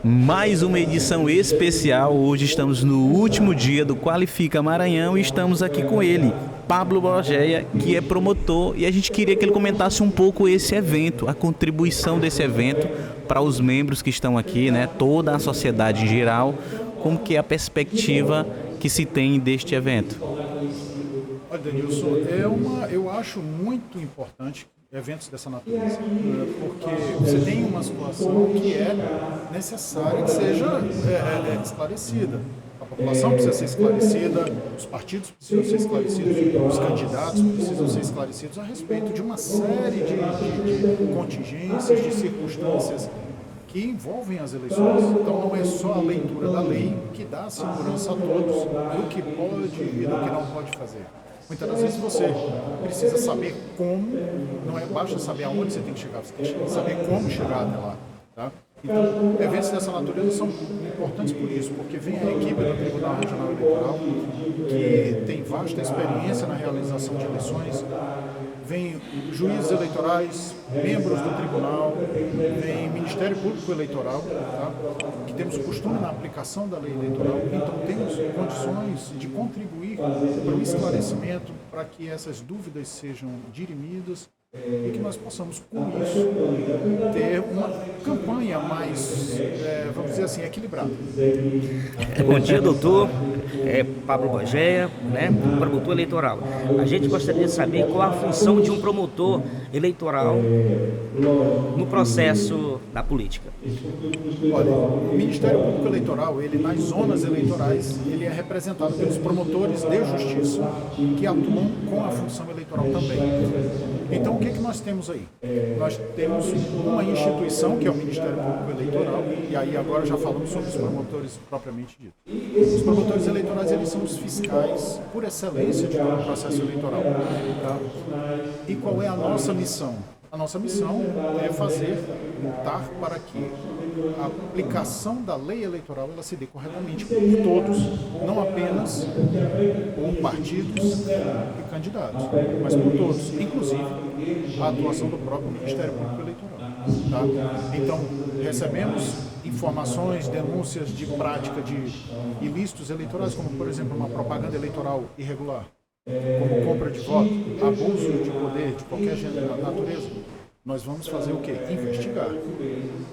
Mais uma edição especial. Hoje estamos no último dia do Qualifica Maranhão e estamos aqui com ele, Pablo Borgeia, que é promotor, e a gente queria que ele comentasse um pouco esse evento, a contribuição desse evento para os membros que estão aqui, né, toda a sociedade em geral, como que é a perspectiva que se tem deste evento. Olha, Denilson, eu acho muito importante eventos dessa natureza, porque você tem uma situação que é necessária que seja esclarecida. A população precisa ser esclarecida, os partidos precisam ser esclarecidos, os candidatos precisam ser esclarecidos a respeito de uma série de contingências, de circunstâncias que envolvem as eleições. Então não é só a leitura da lei que dá segurança a todos do que pode e do que não pode fazer. Muitas das vezes você precisa saber como, não é basta saber aonde você tem que chegar, você tem que saber como chegar até lá. Tá? Então, eventos dessa natureza são importantes por isso, porque vem a equipe do Tribunal Regional Eleitoral, que tem vasta experiência na realização de eleições, vem juízes eleitorais, membros do tribunal, vem Ministério Público Eleitoral, tá? Que temos costume na aplicação da lei eleitoral, então temos condições de contribuir para o esclarecimento, para que essas dúvidas sejam dirimidas e que nós possamos, com isso, ter uma campanha mais, vamos dizer assim, equilibrada. Bom dia, doutor. Pablo Borgeia, né, promotor eleitoral. A gente gostaria de saber qual a função de um promotor eleitoral no processo da política. Olha, o Ministério Público Eleitoral, ele nas zonas eleitorais, ele é representado pelos promotores de justiça que atuam com a função eleitoral também. Então, o que nós temos aí? Nós temos uma instituição, que é o Ministério Público Eleitoral, e aí agora já falamos sobre os promotores propriamente dito. Os promotores eleitorais, eles são os fiscais por excelência de todo o processo eleitoral. Tá? E qual é a nossa missão? A nossa missão é lutar para que a aplicação da lei eleitoral ela se dê corretamente por todos, não apenas por partidos e candidatos, mas por todos, inclusive a atuação do próprio Ministério Público Eleitoral. Tá? Então, recebemos informações, denúncias de prática de ilícitos eleitorais, como, por exemplo, uma propaganda eleitoral irregular, como compra de voto, abuso de poder de qualquer natureza. Nós vamos fazer o quê? Investigar.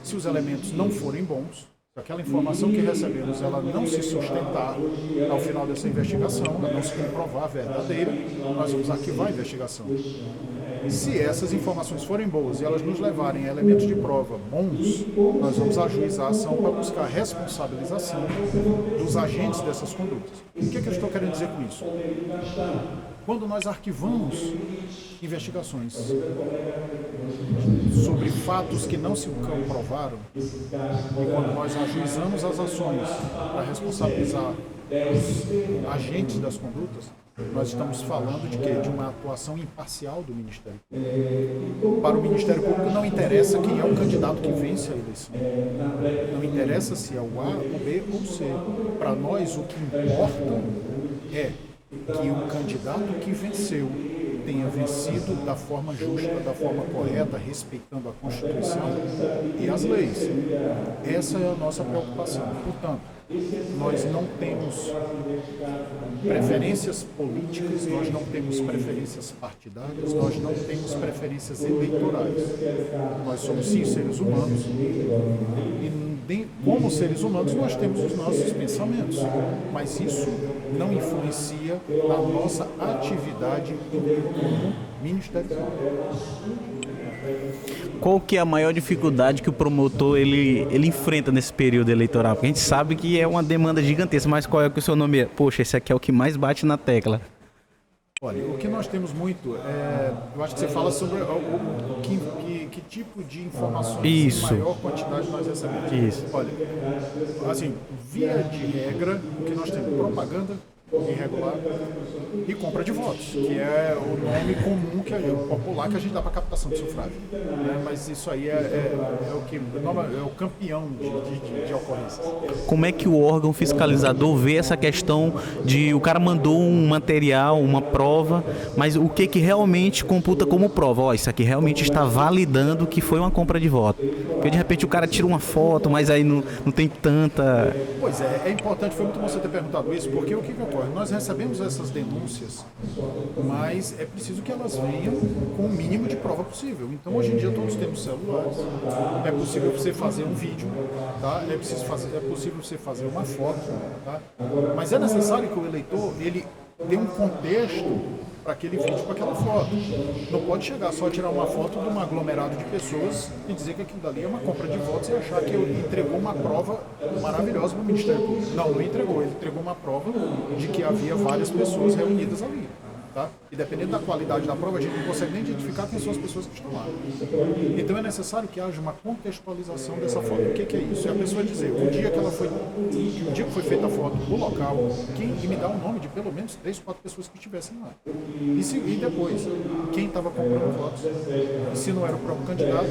Se os elementos não forem bons, se aquela informação que recebemos ela não se sustentar ao final dessa investigação, ela não se comprovar verdadeira, nós vamos arquivar a investigação. Se essas informações forem boas e elas nos levarem a elementos de prova bons, nós vamos ajuizar a ação para buscar a responsabilização dos agentes dessas condutas. O que eu estou querendo dizer com isso? Quando nós arquivamos investigações sobre fatos que não se comprovaram e quando nós ajuizamos as ações para responsabilizar os agentes das condutas, nós estamos falando de quê? De uma atuação imparcial do Ministério Público. Para o Ministério Público não interessa quem é o candidato que vence a eleição. Não interessa se é o A, o B ou o C. Para nós o que importa é que o candidato que venceu tenha vencido da forma justa, da forma correta, respeitando a Constituição e as leis. Essa é a nossa preocupação. Portanto, nós não temos preferências políticas, nós não temos preferências partidárias, nós não temos preferências eleitorais. Nós somos sim seres humanos e como seres humanos nós temos os nossos pensamentos, mas isso não influencia na nossa atividade como Ministério Público. Qual que é a maior dificuldade que o promotor ele enfrenta nesse período eleitoral? Porque a gente sabe que é uma demanda gigantesca, mas qual é que o seu nome é? Poxa, esse aqui é o que mais bate na tecla. Olha, o que nós temos muito, eu acho que você fala sobre que tipo de informações Isso. em maior quantidade nós recebemos. Isso. Olha, assim, via de regra, o que nós temos? Propaganda irregular, e compra de votos, que é o nome comum, que é o popular que a gente dá para captação de sufrágio. Mas isso aí é o campeão de ocorrências. Como é que o órgão fiscalizador vê essa questão de o cara mandou um material, uma prova, mas o que realmente computa como prova? Ó, isso aqui realmente está validando que foi uma compra de voto. Porque de repente o cara tira uma foto, mas aí não tem tanta... Pois é importante, foi muito bom você ter perguntado isso, porque o que ocorre? Nós recebemos essas denúncias, mas é preciso que elas venham com o mínimo de prova possível. Então, hoje em dia, todos temos celulares, é possível você fazer um vídeo, tá? É possível você fazer uma foto, tá? Mas é necessário que o eleitor ele dê um contexto para aquele vídeo, para aquela foto. Não pode chegar só a tirar uma foto de um aglomerado de pessoas e dizer que aquilo dali é uma compra de votos e achar que ele entregou uma prova maravilhosa para o Ministério Público. Não entregou. Ele entregou uma prova de que havia várias pessoas reunidas ali. Tá? E dependendo da qualidade da prova, a gente não consegue nem identificar quem são as pessoas que estão lá. Então é necessário que haja uma contextualização dessa foto. O que é isso? É a pessoa dizer, o dia que foi feita a foto do local, e me dá o nome de pelo menos 3, 4 pessoas que estivessem lá. E depois, quem estava comprando votos. E se não era o próprio candidato,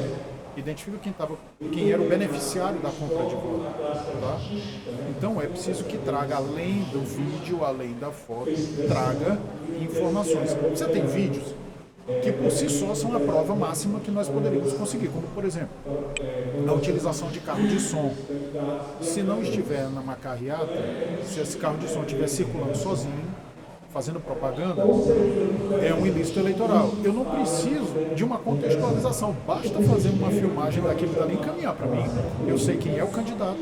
identifica quem era o beneficiário da compra de voto. Tá? Então é preciso que traga, além do vídeo, além da foto, traga informações. Você tem vídeos que por si só são a prova máxima que nós poderíamos conseguir, como por exemplo, a utilização de carro de som. Se não estiver numa carreata, se esse carro de som estiver circulando sozinho, fazendo propaganda, é um ilícito eleitoral. Eu não preciso de uma contextualização, basta fazer uma filmagem daquilo dali e encaminhar para mim. Eu sei quem é o candidato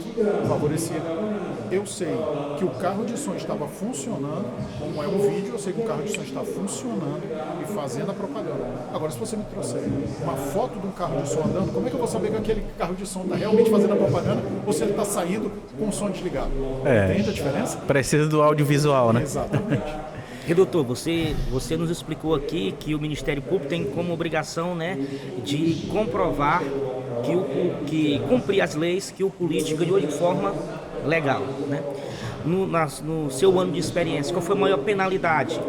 favorecido, eu sei que o carro de som estava funcionando, como é um vídeo, eu sei que o carro de som está funcionando e fazendo a propaganda. Agora, se você me trouxer uma foto de um carro de som andando, como é que eu vou saber que aquele carro de som está realmente fazendo a propaganda ou se ele está saindo com o som desligado? Entende a diferença? Precisa do audiovisual, né? Exatamente. E doutor, você nos explicou aqui que o Ministério Público tem como obrigação, né, de comprovar que cumprir as leis que o político ganhou de forma legal, né? No seu ano de experiência, qual foi a maior penalidade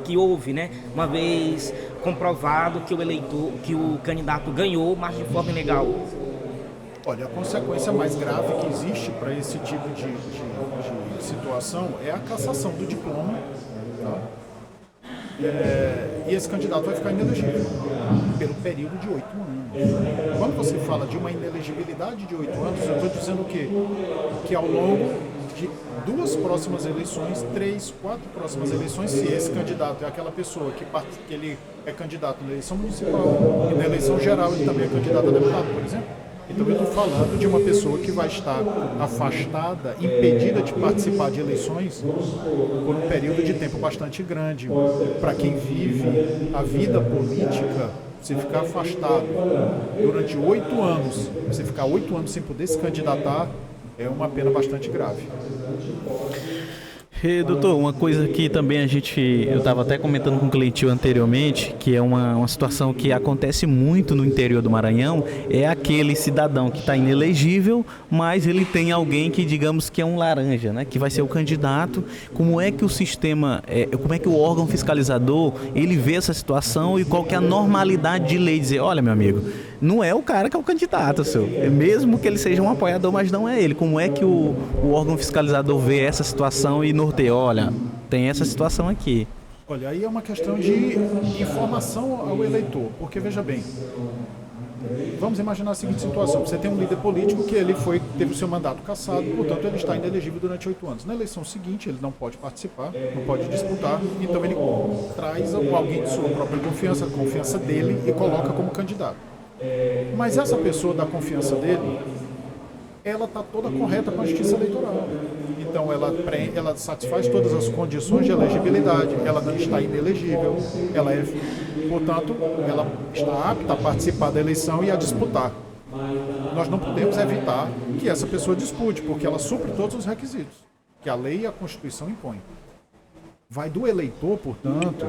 que houve, né? Uma vez comprovado que o candidato ganhou, mas de forma ilegal. Olha, a consequência mais grave que existe para esse tipo de situação é a cassação do diploma. Tá? E esse candidato vai ficar inelegível pelo período de 8 anos. Quando você fala de uma inelegibilidade de 8 anos, eu estou dizendo o quê? Que ao longo de 2 próximas eleições, 3, 4 próximas eleições, se esse candidato é aquela pessoa que ele é candidato na eleição municipal e na eleição geral ele também é candidato a deputado, por exemplo. Então eu estou falando de uma pessoa que vai estar afastada, impedida de participar de eleições por um período de tempo bastante grande. Para quem vive a vida política, você ficar afastado durante 8 anos, você ficar 8 anos sem poder se candidatar, é uma pena bastante grave. Doutor, uma coisa que também eu estava até comentando com o Cleitinho anteriormente, que é uma situação que acontece muito no interior do Maranhão, é aquele cidadão que está inelegível, mas ele tem alguém que, digamos, que é um laranja, né, que vai ser o candidato. Como é que o sistema, como é que o órgão fiscalizador, ele vê essa situação e qual que é a normalidade de lei? Dizer, olha, meu amigo, não é o cara que é o candidato, mesmo que ele seja um apoiador, mas não é ele. Como é que o órgão fiscalizador vê essa situação e norteia? Olha, tem essa situação aqui. Olha, aí é uma questão de informação ao eleitor, porque veja bem, vamos imaginar a seguinte situação: você tem um líder político que teve o seu mandato cassado, portanto ele está inelegível durante 8 anos. Na eleição seguinte ele não pode participar, não pode disputar, então ele traz alguém de sua própria confiança, a confiança dele, e coloca como candidato. Mas essa pessoa da confiança dele, ela está toda correta com a justiça eleitoral. Então ela satisfaz todas as condições de elegibilidade, ela não está inelegível, portanto, ela está apta a participar da eleição e a disputar. Nós não podemos evitar que essa pessoa dispute, porque ela supre todos os requisitos que a lei e a Constituição impõem. Vai do eleitor, portanto,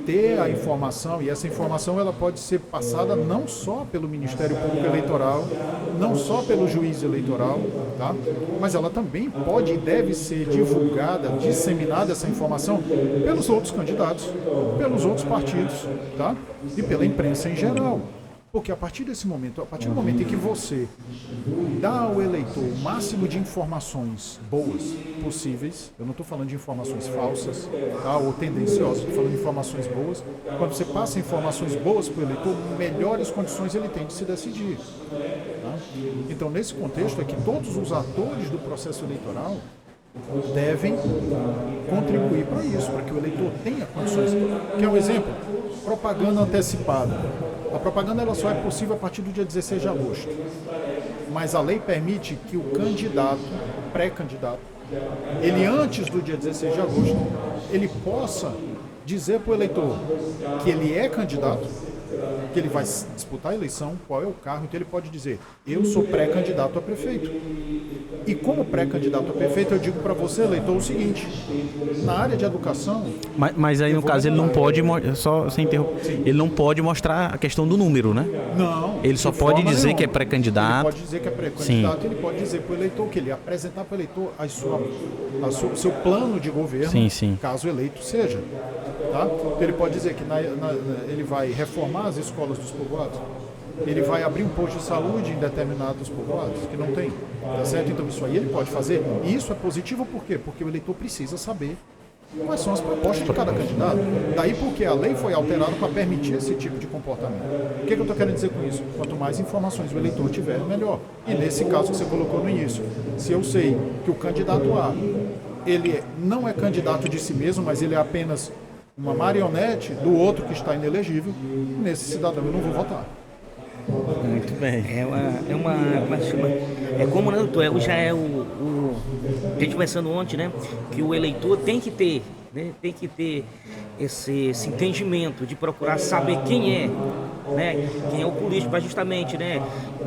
ter a informação, e essa informação ela pode ser passada não só pelo Ministério Público Eleitoral, não só pelo juiz eleitoral, tá? Mas ela também pode e deve ser divulgada, disseminada essa informação pelos outros candidatos, pelos outros partidos, tá? E pela imprensa em geral. Porque a partir desse momento, a partir do momento em que você dá ao eleitor o máximo de informações boas possíveis, eu não estou falando de informações falsas, tá, ou tendenciosas, estou falando de informações boas. Quando você passa informações boas para o eleitor, melhores condições ele tem de se decidir. Tá? Então, nesse contexto é que todos os atores do processo eleitoral devem contribuir para isso, para que o eleitor tenha condições. Que é um exemplo, propaganda antecipada. A propaganda ela só é possível a partir do dia 16 de agosto. Mas a lei permite que o candidato, pré-candidato, ele antes do dia 16 de agosto, ele possa dizer para o eleitor que ele é candidato, que ele vai disputar a eleição, qual é o cargo, então ele pode dizer, eu sou pré-candidato a prefeito. E como pré-candidato a prefeito, eu digo para você, eleitor, o seguinte, na área de educação... Mas aí, no caso, ele não pode, só sem interromper, ele não pode mostrar a questão do número, né? Não. Ele só pode dizer que é pré-candidato. Ele pode dizer que é pré-candidato, ele pode dizer para o eleitor que ele apresentar para o eleitor o seu plano de governo, caso eleito seja. Tá? Então ele pode dizer que ele vai reformar as escolas dos povoados, ele vai abrir um posto de saúde em determinados povoados que não tem, tá certo? Então isso aí ele pode fazer, e isso é positivo por quê? Porque o eleitor precisa saber quais são as propostas de cada candidato. Daí porque a lei foi alterada para permitir esse tipo de comportamento. O que eu estou querendo dizer com isso? Quanto mais informações o eleitor tiver, melhor. E nesse caso que você colocou no início, se eu sei que o candidato A, ele não é candidato de si mesmo, mas ele é apenas uma marionete do outro que está inelegível, nesse cidadão eu não vou votar. Muito bem. É como, né, doutor? Já é a gente conversando ontem, né? Que o eleitor tem que ter, né? Tem que ter esse entendimento de procurar saber quem é, né? Quem é o político, para justamente, né?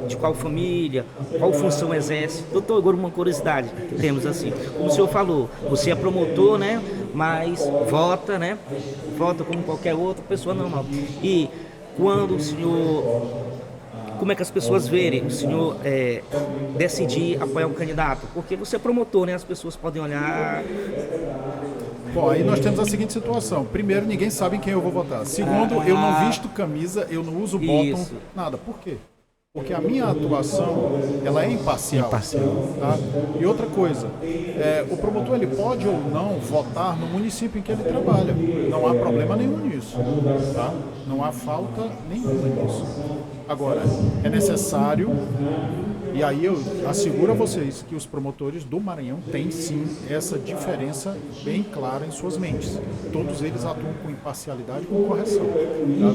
De qual família, qual função exerce. Doutor, agora uma curiosidade que temos assim. Como o senhor falou, você é promotor, né? Mas vota, né? Vota como qualquer outra pessoa normal. E quando o senhor... Como é que as pessoas verem o senhor decidir apoiar um candidato? Porque você é promotor, né? As pessoas podem olhar... Bom, aí nós temos a seguinte situação. Primeiro, ninguém sabe em quem eu vou votar. Segundo, eu não visto camisa, eu não uso bottom, nada. Por quê? Porque a minha atuação, ela é imparcial. Tá? E outra coisa, o promotor ele pode ou não votar no município em que ele trabalha. Não há problema nenhum nisso. Tá? Não há falta nenhuma nisso. Agora, é necessário, e aí eu asseguro a vocês que os promotores do Maranhão têm sim essa diferença bem clara em suas mentes. Todos eles atuam com imparcialidade e com correção. Tá?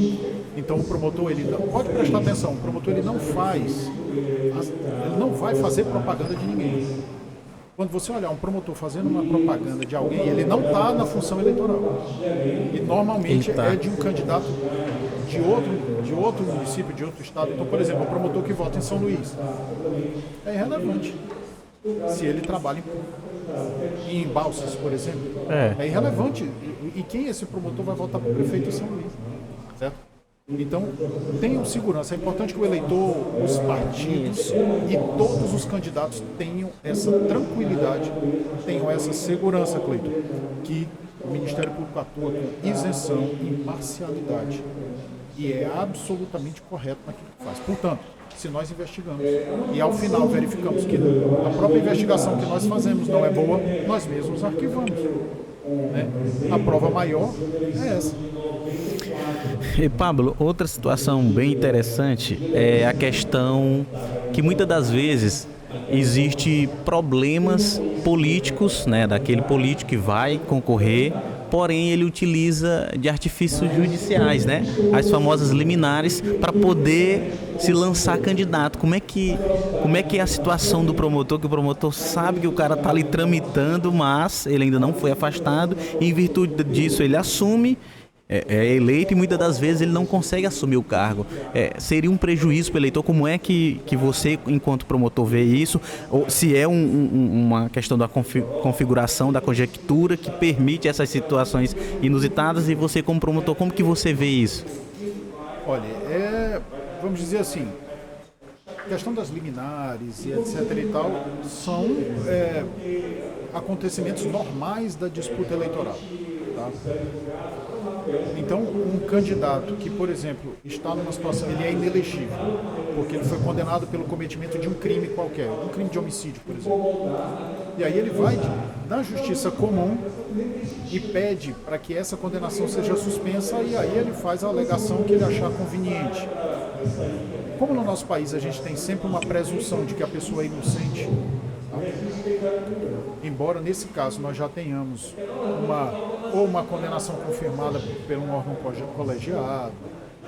Então o promotor, ele pode prestar atenção, o promotor ele não vai fazer propaganda de ninguém. Quando você olhar um promotor fazendo uma propaganda de alguém, ele não está na função eleitoral. E normalmente é de um candidato de outro município, de outro estado. Então, por exemplo, o promotor que vota em São Luís é irrelevante. Se ele trabalha em Balsas, por exemplo, é irrelevante. E quem esse promotor vai votar para o prefeito em São Luís? Certo? Então, tenham segurança. É importante que o eleitor, os partidos e todos os candidatos tenham essa tranquilidade, tenham essa segurança, Cleiton, que o Ministério Público atua com isenção e imparcialidade. E é absolutamente correto naquilo que faz. Portanto, se nós investigamos e ao final verificamos que a própria investigação que nós fazemos não é boa, nós mesmos arquivamos. Né? A prova maior é essa. E Pablo, outra situação bem interessante é a questão que muitas das vezes existe problemas políticos, né, daquele político que vai concorrer, porém ele utiliza de artifícios judiciais, né, as famosas liminares, para poder se lançar candidato. Como é que é a situação do promotor, que o promotor sabe que o cara está ali tramitando, mas ele ainda não foi afastado, e em virtude disso ele assume é eleito e muitas das vezes ele não consegue assumir o cargo. Seria um prejuízo para o eleitor? Como é que você, enquanto promotor, vê isso? Ou se é uma questão da configuração, da conjectura que permite essas situações inusitadas, e você, como promotor, como que você vê isso? Olha, vamos dizer assim, a questão das liminares e etc e tal são acontecimentos normais da disputa eleitoral. Tá? Então, um candidato que, por exemplo, está numa situação, ele é inelegível, porque ele foi condenado pelo cometimento de um crime qualquer, um crime de homicídio, por exemplo. E aí ele vai na justiça comum e pede para que essa condenação seja suspensa, e aí ele faz a alegação que ele achar conveniente. Como no nosso país a gente tem sempre uma presunção de que a pessoa é inocente, embora nesse caso nós já tenhamos uma condenação confirmada por um órgão colegiado,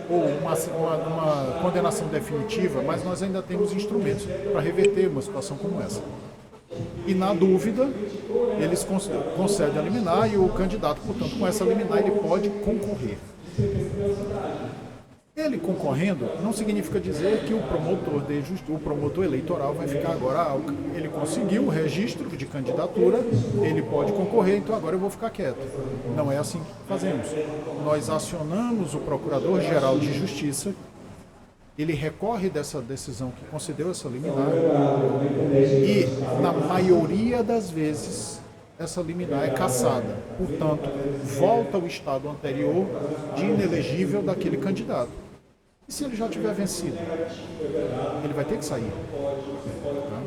ou uma condenação definitiva, mas nós ainda temos instrumentos para reverter uma situação como essa. E na dúvida, eles concedem a liminar e o candidato, portanto, com essa liminar ele pode concorrer. Ele concorrendo não significa dizer que o promotor eleitoral vai ficar agora, ele conseguiu o registro de candidatura, ele pode concorrer, então agora eu vou ficar quieto. Não é assim que fazemos. Nós acionamos o Procurador-Geral de Justiça, ele recorre dessa decisão que concedeu essa liminar e, na maioria das vezes, essa liminar é cassada. Portanto, volta ao estado anterior de inelegível daquele candidato. E se ele já tiver vencido, ele vai ter que sair. Tá?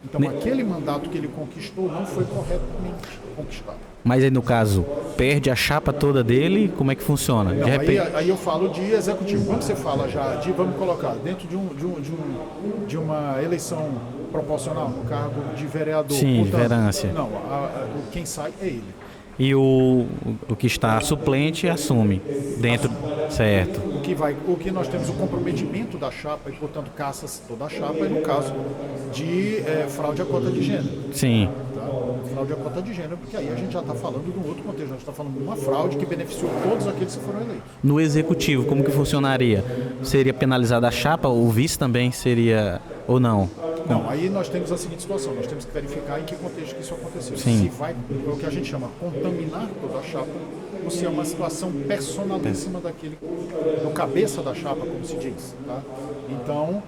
Então, aquele mandato que ele conquistou não foi corretamente conquistado. Mas aí, no caso, perde a chapa toda dele, como é que funciona? Não, aí eu falo de executivo. Quando você fala já de, vamos colocar, dentro de uma eleição proporcional, no cargo de vereador. Sim, portanto, verância. Não, quem sai é ele. E o que está suplente assume dentro, certo. O que nós temos o comprometimento da chapa e, portanto, caça-se toda a chapa, é no caso de fraude à cota de gênero. Sim. Tá? Fraude à cota de gênero, porque aí a gente já está falando de um outro contexto, a gente está falando de uma fraude que beneficiou todos aqueles que foram eleitos. No executivo, como que funcionaria? Seria penalizada a chapa, o vice também seria, ou não? Não, aí nós temos a seguinte situação, nós temos que verificar em que contexto que isso aconteceu. Sim. Se vai, é o que a gente chama, contaminar toda a chapa, ou se é uma situação personalíssima do cabeça da chapa, como se diz. Tá? Então,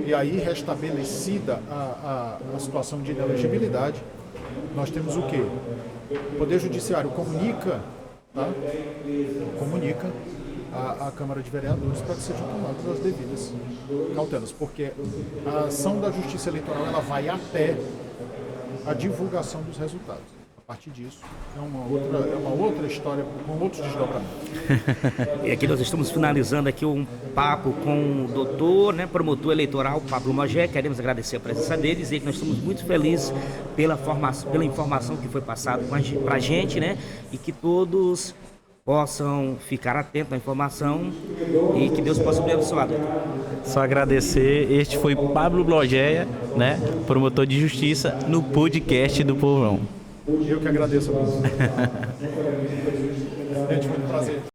e aí restabelecida a situação de inelegibilidade, nós temos o quê? O Poder Judiciário comunica à Câmara de Vereadores para que sejam tomadas as devidas cautelas, porque a ação da Justiça Eleitoral ela vai até a divulgação dos resultados. A partir disso, é uma outra história com outros desdobramentos. E aqui nós estamos finalizando aqui um papo com o doutor, promotor eleitoral Pablo Mogé. Queremos agradecer a presença dele e dizer que nós estamos muito felizes pela informação que foi passada para a gente, e que todos possam ficar atentos à informação e que Deus possa abençoar. Só agradecer. Este foi Pablo Mogé, promotor de justiça, no podcast do Povão. Eu que agradeço a você.